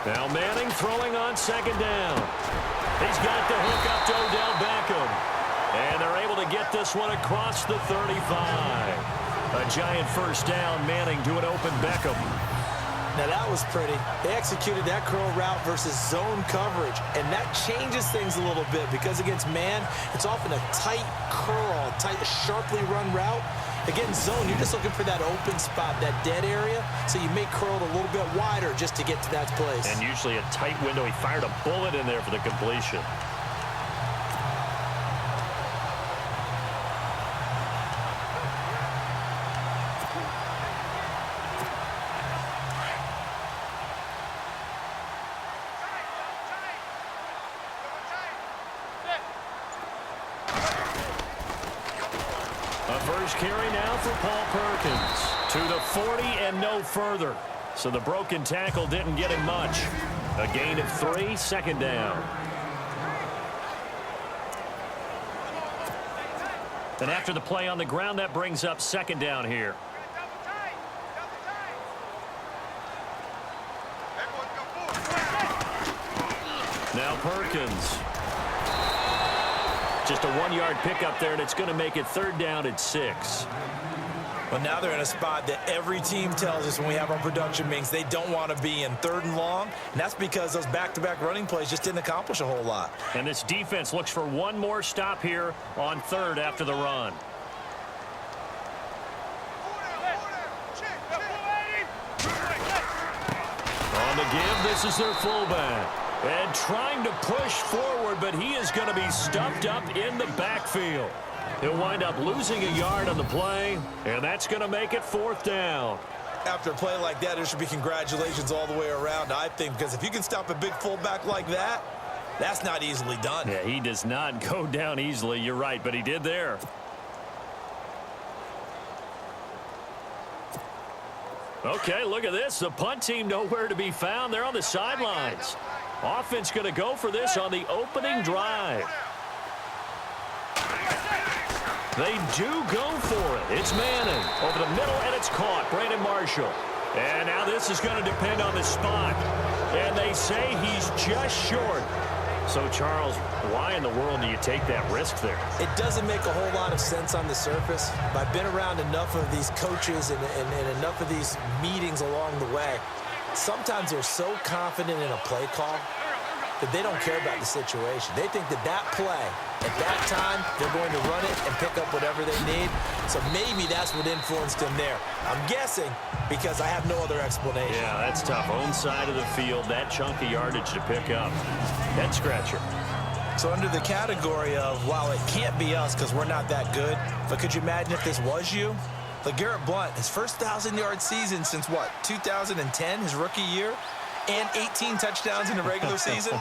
Now Manning throwing on second down. He's got the hook up to Odell Beckham. And they're able to get this one across the 35. A giant first down. Manning to an open Beckham. Now that was pretty. They executed that curl route versus zone coverage, and that changes things a little bit because against man, it's often a tight curl, tight, sharply run route. Against zone, you're just looking for that open spot, that dead area, so you may curl it a little bit wider just to get to that place. And usually a tight window. He fired a bullet in there for the completion. First carry now for Paul Perkins. To the 40 and no further. So the broken tackle didn't get him much. A gain of 3, second down. And after the play on the ground, that brings up second down here. Now Perkins. Just a 1-yard pickup there, and it's going to make it third down at 6. Well, now they're in a spot that every team tells us when we have our production meetings they don't want to be in, third and long, and that's because those back-to-back running plays just didn't accomplish a whole lot. And this defense looks for one more stop here on third after the run. On the give, this is their fullback. And trying to push forward, but he is going to be stuffed up in the backfield. He'll wind up losing a yard on the play, and that's going to make it fourth down. After a play like that, there should be congratulations all the way around, I think, because if you can stop a big fullback like that, that's not easily done. Yeah, he does not go down easily. You're right, but he did there. Okay, look at this. The punt team nowhere to be found. They're on the sidelines. Offense going to go for this on the opening drive. They do go for it. It's Manning over the middle, and it's caught. Brandon Marshall. And now this is going to depend on the spot. And they say he's just short. So, Charles, why in the world do you take that risk there? It doesn't make a whole lot of sense on the surface. But I've been around enough of these coaches and enough of these meetings along the way. Sometimes they're so confident in a play call that they don't care about the situation. They think that that play, at that time, they're going to run it and pick up whatever they need. So maybe that's what influenced him there. I'm guessing because I have no other explanation. Yeah, that's tough. Own side of the field, that chunk of yardage to pick up. Head scratcher. So under the category of, while it can't be us because we're not that good, but could you imagine if this was you? LeGarrette Blount, his first 1,000-yard season since, what, 2010, his rookie year? And 18 touchdowns in the regular season,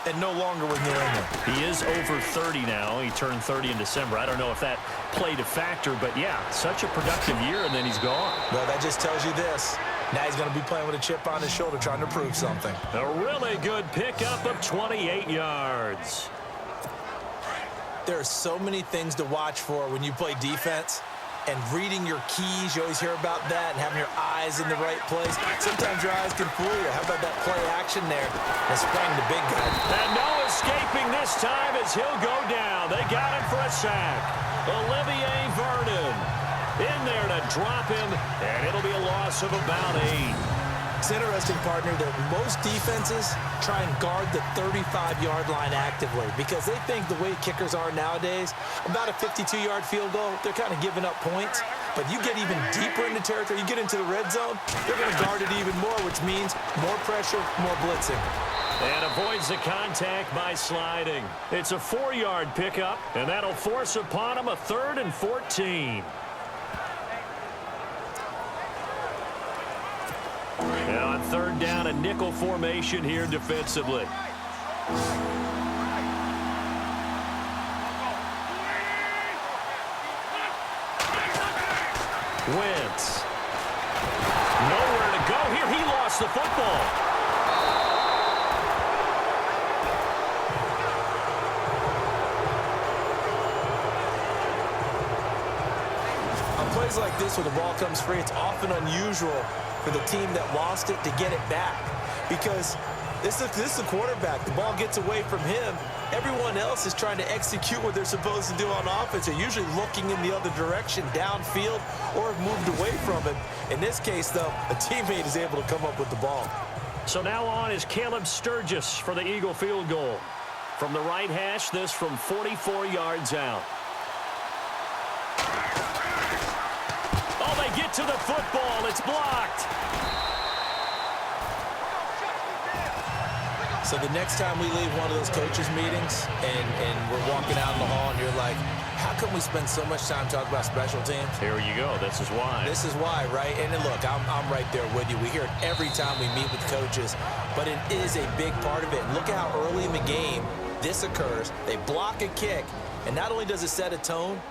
and no longer with New England. He is over 30 now. He turned 30 in December. I don't know if that played a factor, but yeah, such a productive year, and then he's gone. Well, that just tells you this. Now he's going to be playing with a chip on his shoulder trying to prove something. A really good pickup of 28 yards. There are so many things to watch for when you play defense. And reading your keys, you always hear about that, and having your eyes in the right place. Sometimes your eyes can fool you. How about that play action there? And sprang the big guy. And no escaping this time as he'll go down. They got him for a sack. Olivier Vernon in there to drop him, and it'll be a loss of about 8. It's interesting, partner, that most defenses try and guard the 35-yard line actively because they think the way kickers are nowadays, about a 52-yard field goal, they're kind of giving up points. But you get even deeper into territory, you get into the red zone, they're going to guard it even more, which means more pressure, more blitzing. And avoids the contact by sliding. It's a 4-yard pickup, and that'll force upon him a 3rd and 14. And on third down, a nickel formation here defensively. Wentz. Nowhere to go here. He lost the football. On plays like this where the ball comes free, it's often unusual for the team that lost it to get it back. Because This is the quarterback. The ball gets away from him. Everyone else is trying to execute what they're supposed to do on offense. They're usually looking in the other direction, downfield, or have moved away from it. In this case, though, a teammate is able to come up with the ball. So now on is Caleb Sturgis for the Eagle field goal. From the right hash, this from 44 yards out. Oh, they get to the football. It's blocked. So the next time we leave one of those coaches' meetings and we're walking out in the hall and you're like, how come we spend so much time talking about special teams? Here you go. This is why. This is why, right? And then look, I'm right there with you. We hear it every time we meet with coaches, but it is a big part of it. Look at how early in the game this occurs. They block a kick, and not only does it set a tone,